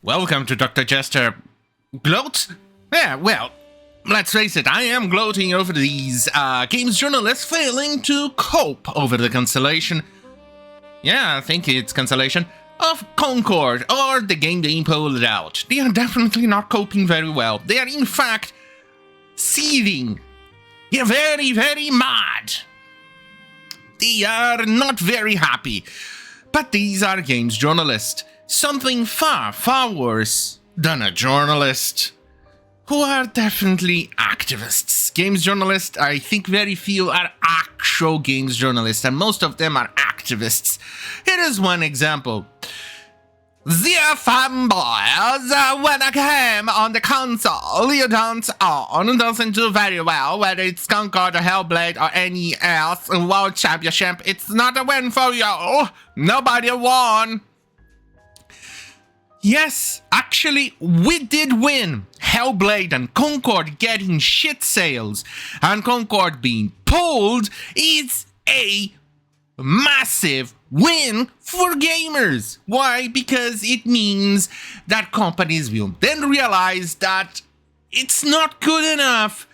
Welcome to Dr. Jester. Gloat? Yeah, well, let's face it, I am gloating over these games journalists failing to cope over the cancellation. Yeah, I think it's cancellation of Concord, or the game they pulled out. They are definitely not coping very well. They are in fact seething. They're very, very mad. They are not very happy. But these are games journalists. Something far, far worse than a journalist. Who are definitely activists. Games journalists, I think very few are actual games journalists, and most of them are activists. Here is one example. The fanboys, when I came on the console you dance on, doesn't do very well, whether it's Concord or Hellblade or any else World Championship. It's not a win for you. Nobody won. Yes, actually, we did win. Hellblade and Concord getting shit sales, and Concord being pulled is a massive win for gamers. Why? Because it means that companies will then realize that it's not good enough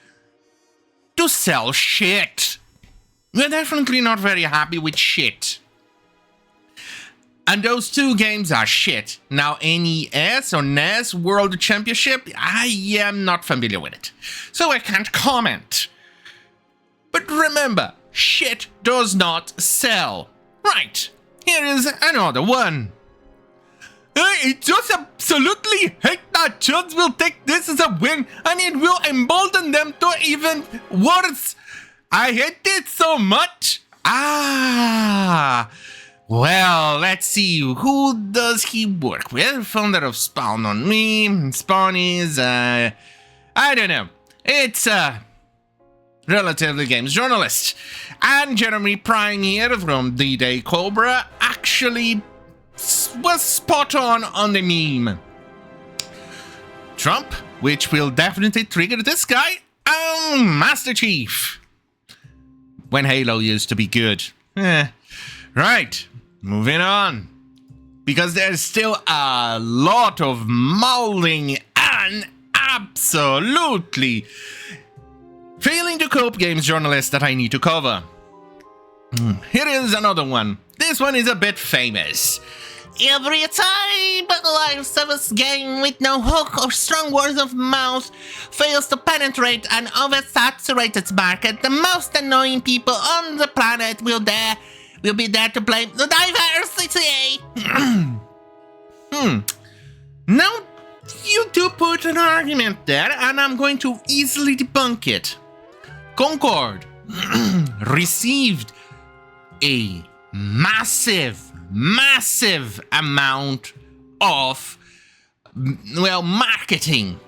to sell shit. We're definitely not very happy with shit. And those two games are shit. Now, NES or NES World Championship, I am not familiar with it, so I can't comment. But remember, shit does not sell. Right, here is another one. I just absolutely hate that Chuds will take this as a win, and it will embolden them to even worse. I hate it so much. Well, let's see, who does he work with? Founder of Spawn on Me. Spawn is, I don't know. It's a relatively games journalist. And Jeremy Prime here from D-Day Cobra actually was spot on the meme. Trump, which will definitely trigger this guy, Master Chief. When Halo used to be good. Right. Moving on, because there's still a lot of mauling and absolutely failing to cope games journalists that I need to cover. Here is another one. This one is a bit famous. Every time a live service game with no hook or strong words of mouth fails to penetrate an oversaturated market, the most annoying people on the planet will be there to blame the diversity. Now, you do put an argument there, and I'm going to easily debunk it. Concord received a massive amount of, well, marketing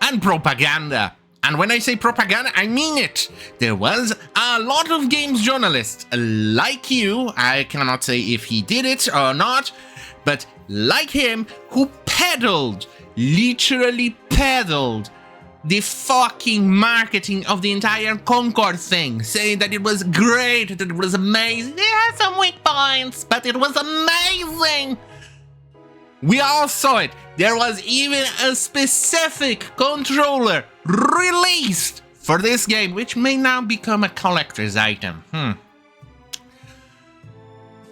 and propaganda. And when I say propaganda, I mean it. There was a lot of games journalists like you, I cannot say if he did it or not, but like him, who literally peddled the fucking marketing of the entire Concord thing, saying that it was great, that it was amazing. It had some weak points, but it was amazing. We all saw it. There was even a specific controller released for this game, which may now become a collector's item.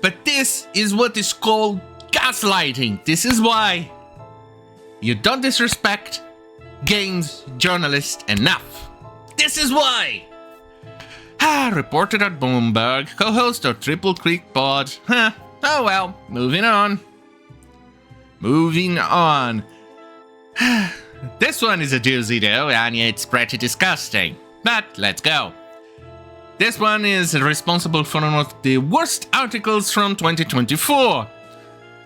But this is what is called gaslighting. This is why you don't disrespect games journalists enough. This is why. Reported at Bloomberg, co-host of Triple Creek Pod. Oh well, moving on. This one is a doozy though, and it's pretty disgusting. But let's go. This one is responsible for one of the worst articles from 2024.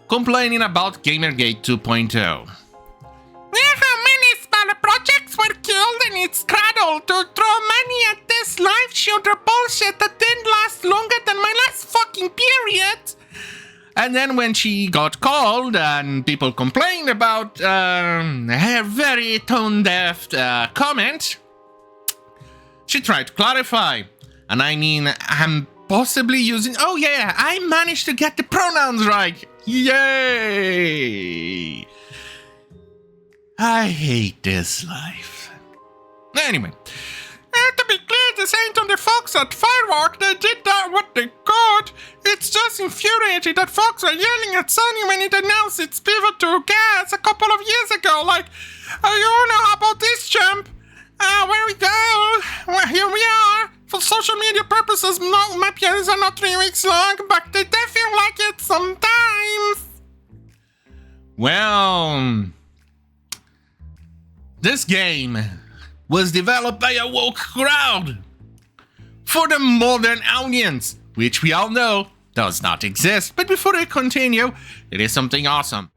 Complaining about Gamergate 2.0. How many smaller projects were killed in its cradle to throw money at this live shooter bullshit that didn't last longer than my last fucking period? And then when she got called and people complained about her very tone-deaf comment, she tried to clarify. And I mean, I'm possibly using... Oh yeah, I managed to get the pronouns right. Yay! I hate this life. Anyway. To be clear, this ain't on the folks at Firework. They did that what they could. It's just infuriating that folks were yelling at Sony when it announced its pivot to gas a couple of years ago. Like, you know about this, champ? Where we go? Well, here we are. For social media purposes, no, my pianos are not 3 weeks long, but they feel like it sometimes. Well, this game was developed by a woke crowd for the modern audience, which we all know does not exist. But before I continue, it is something awesome.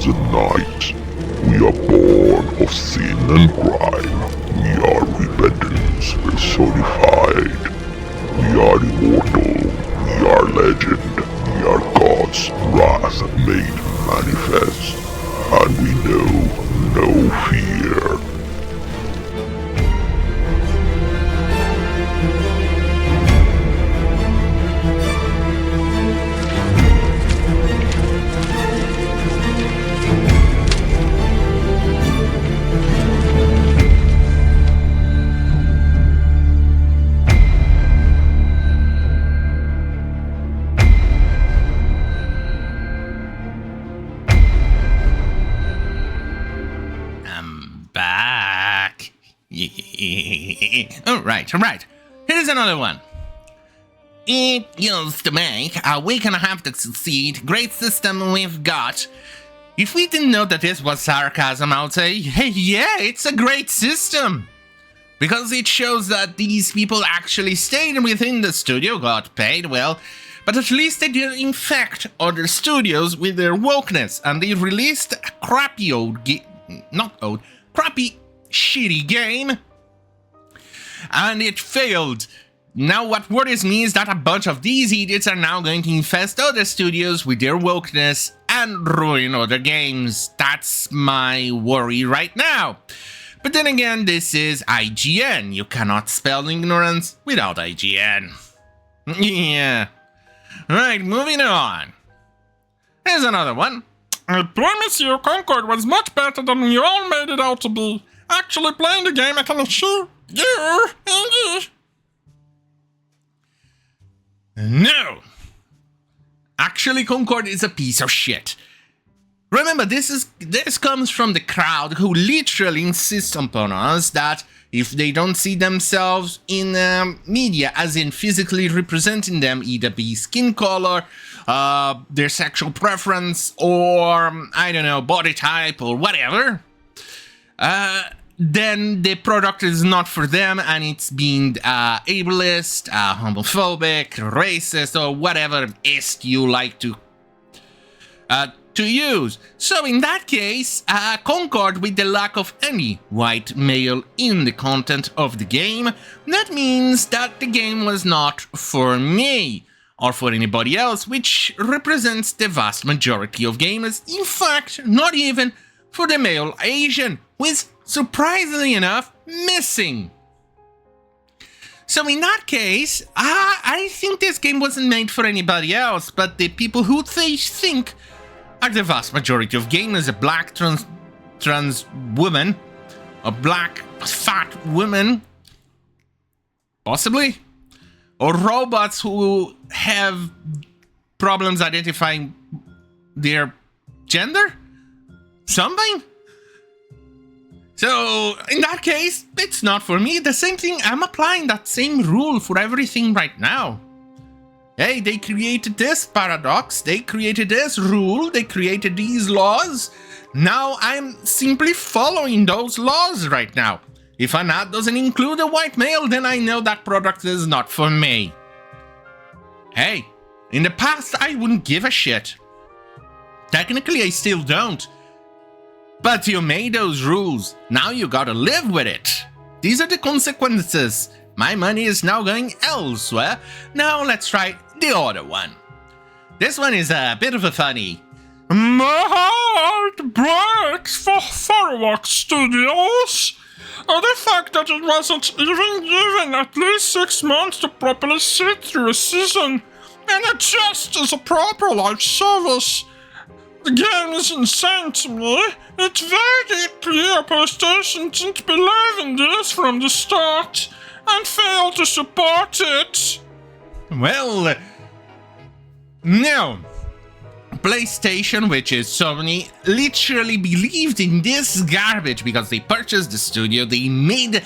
Knight. We are born of sin and crime. We are repentance personified. We are immortal. We are legend. We are God's wrath made manifest. And we know no fear. Alright. Here's another one. It used to make a week and a half to succeed. Great system we've got. If we didn't know that this was sarcasm, I would say, hey, yeah, it's a great system. Because it shows that these people actually stayed within the studio, got paid well, but at least they didn't infect other studios with their wokeness, and they released a crappy shitty game, and it failed. Now what worries me is that a bunch of these idiots are now going to infest other studios with their wokeness and ruin other games. That's my worry right now. But then again, this is IGN. You cannot spell ignorance without IGN. Yeah. Right, moving on. Here's another one. I promise you, Concord was much better than you all made it out to be. Actually playing the game, I can assure you. No! Actually, Concord is a piece of shit. Remember, this comes from the crowd who literally insists upon us that if they don't see themselves in media, as in physically representing them, either be skin color, their sexual preference, or, I don't know, body type, or whatever, then the product is not for them, and it's being ableist, homophobic, racist, or whatever ist you like to use. So in that case, Concord, with the lack of any white male in the content of the game, that means that the game was not for me, or for anybody else, which represents the vast majority of gamers. In fact, not even for the male Asian, who is, surprisingly enough, missing. So in that case, I think this game wasn't made for anybody else, but the people who they think are the vast majority of gamers. A black trans woman, a black fat woman, possibly, or robots who have problems identifying their gender, something. So, in that case, it's not for me. The same thing, I'm applying that same rule for everything right now. Hey, they created this paradox, they created this rule, they created these laws, Now I'm simply following those laws right now. If an ad doesn't include a white male, then I know that product is not for me. Hey, in the past I wouldn't give a shit. Technically I still don't. But you made those rules. Now you gotta live with it. These are the consequences. My money is now going elsewhere. Now let's try the other one. This one is a bit of a funny. My heart breaks for Fireworks Studios. The fact that it wasn't even given at least 6 months to properly sit through a season and adjust as a proper live service. The game is insane to me. It's very clear PlayStation didn't believe in this from the start and failed to support it. Well, no. PlayStation, which is Sony, literally believed in this garbage because they purchased the studio. They made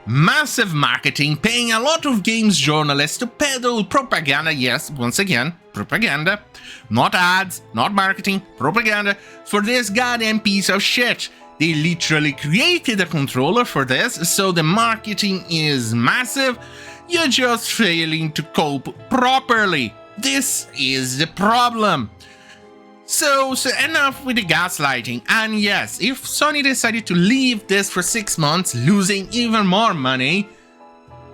massive marketing, paying a lot of games journalists to peddle propaganda. Yes, once again, propaganda. Not ads, not marketing, propaganda for this goddamn piece of shit. They literally created a controller for this, so the marketing is massive. You're just failing to cope properly. This is the problem. So enough with the gaslighting. And yes, if Sony decided to leave this for 6 months, losing even more money,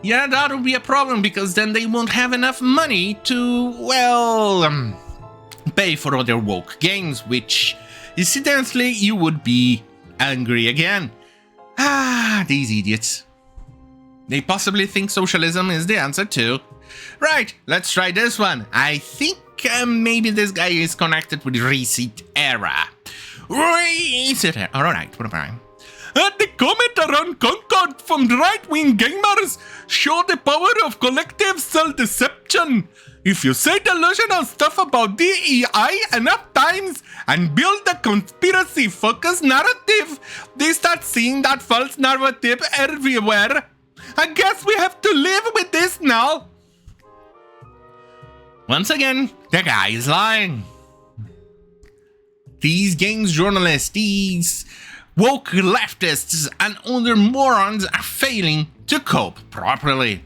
yeah, that would be a problem because then they won't have enough money to, well, pay for other woke games, which, incidentally, you would be angry again. Ah, these idiots. They possibly think socialism is the answer too. Right, let's try this one. I think maybe this guy is connected with Reset Era. Reset Era. Alright, The comment around Concord from right-wing gamers show the power of collective self-deception. If you say delusional stuff about DEI enough times and build a conspiracy-focused narrative, they start seeing that false narrative everywhere. I guess we have to live with this now. Once again, the guy is lying. These games journalists, these woke leftists, and other morons are failing to cope properly.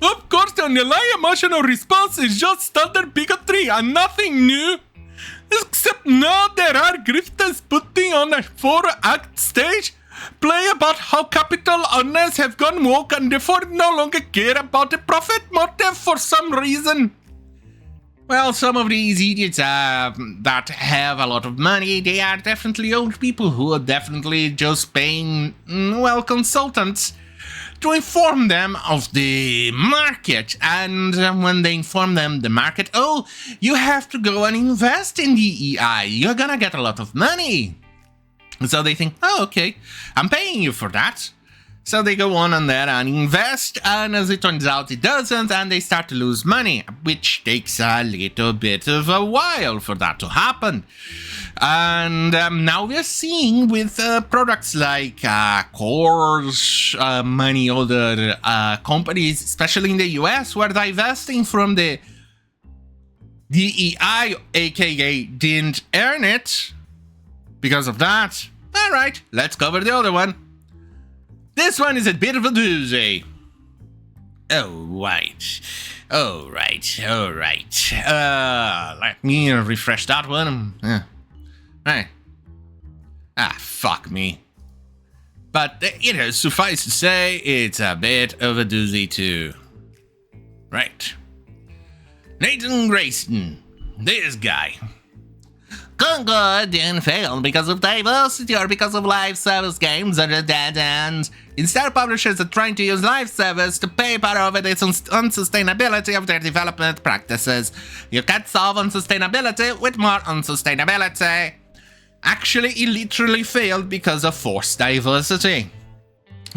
Of course, the underlying emotional response is just standard bigotry and nothing new. Except now there are grifters putting on a 4-act stage play about how capital owners have gone woke and therefore no longer care about the profit motive for some reason. Well, some of these idiots that have a lot of money, they are definitely old people who are definitely just paying, well, consultants to inform them of the market. And when they inform them the market, oh, you have to go and invest in DEI. You're gonna get a lot of money. So they think, oh, okay, I'm paying you for that. So they go on there and invest, and as it turns out, it doesn't, and they start to lose money, which takes a little bit of a while for that to happen. And now we're seeing with products like Coors, many other companies, especially in the US, who are divesting from the DEI, aka didn't earn it. Because of that, all right, let's cover the other one. This one is a bit of a doozy. Oh, right. All right. Let me refresh that one. Right. Ah, fuck me. But it has suffice to say, it's a bit of a doozy too. Right. Nathan Grayson. This guy. Concord didn't fail because of diversity or because of live service games are a dead end. Instead, publishers are trying to use live service to paper over the unsustainability of their development practices. You can't solve unsustainability with more unsustainability. Actually, it literally failed because of forced diversity.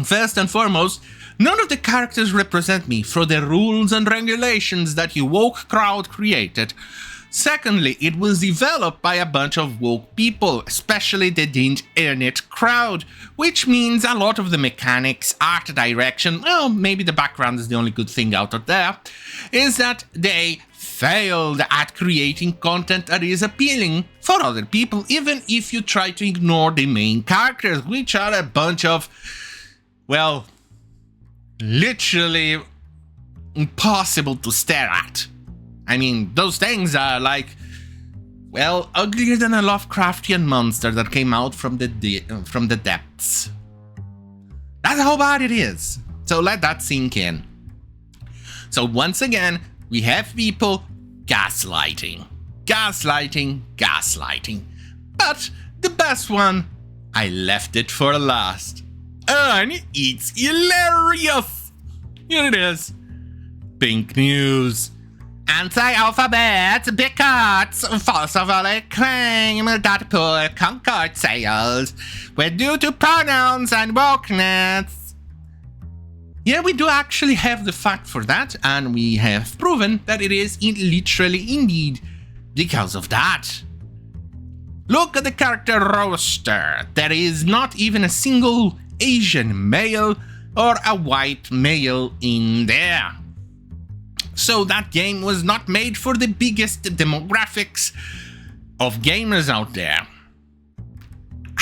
First and foremost, none of the characters represent me for the rules and regulations that you woke crowd created. Secondly, it was developed by a bunch of woke people, especially the internet crowd, which means a lot of the mechanics, art direction, well, maybe the background is the only good thing out of there, is that they failed at creating content that is appealing for other people, even if you try to ignore the main characters, which are a bunch of, well, literally impossible to stare at. I mean, those things are like, well, uglier than a Lovecraftian monster that came out from the depths. That's how bad it is. So let that sink in. So once again, we have people gaslighting. But the best one, I left it for last. And it's hilarious. Here it is. Pink news. Anti-alphabet because falsely claim that poor Concord sales were due to pronouns and wokeness. Yeah, we do actually have the fact for that, and we have proven that it is literally indeed because of that. Look at the character roster. There is not even a single Asian male or a white male in there. So that game was not made for the biggest demographics of gamers out there.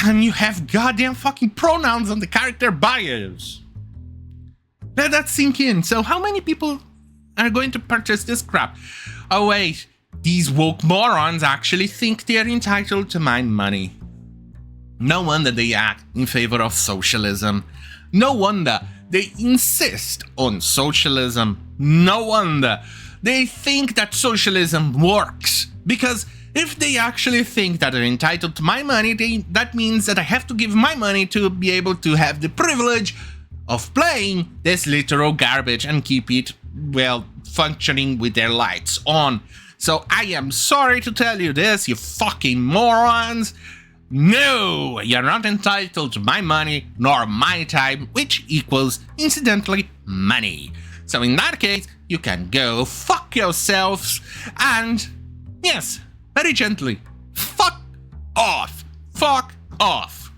And you have goddamn fucking pronouns on the character bios. Let that sink in. So how many people are going to purchase this crap? Oh wait, these woke morons actually think they're entitled to my money. No wonder they act in favor of socialism. No wonder they insist on socialism. No wonder they think that socialism works. Because if they actually think that they're entitled to my money, that means that I have to give my money to be able to have the privilege of playing this literal garbage and keep it, well, functioning with their lights on. So I am sorry to tell you this, you fucking morons. No, you're not entitled to my money nor my time, which equals, incidentally, money. So in that case, you can go fuck yourselves and, yes, very gently, fuck off. Fuck off.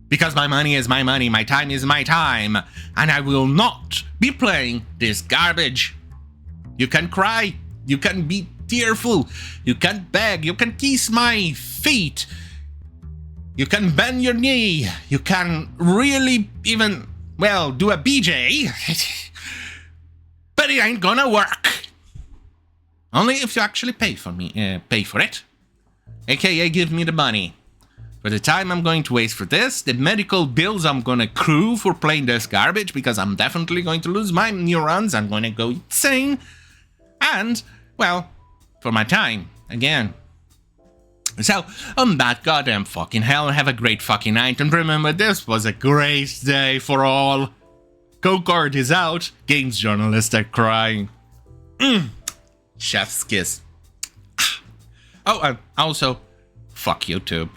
Because my money is my money, my time is my time, and I will not be playing this garbage. You can cry, you can be tearful, you can beg, you can kiss my feet, you can bend your knee, you can really even, well, do a BJ, but it ain't gonna work. Only if you actually pay for it, aka give me the money. For the time I'm going to waste for this, the medical bills I'm gonna accrue for playing this garbage, because I'm definitely going to lose my neurons, I'm gonna go insane, and, well, for my time, again. So, on that goddamn fucking hell, have a great fucking night, and remember, this was a great day for all. Concord is out, games journalists are crying. Chef's kiss. Oh, and also, fuck YouTube.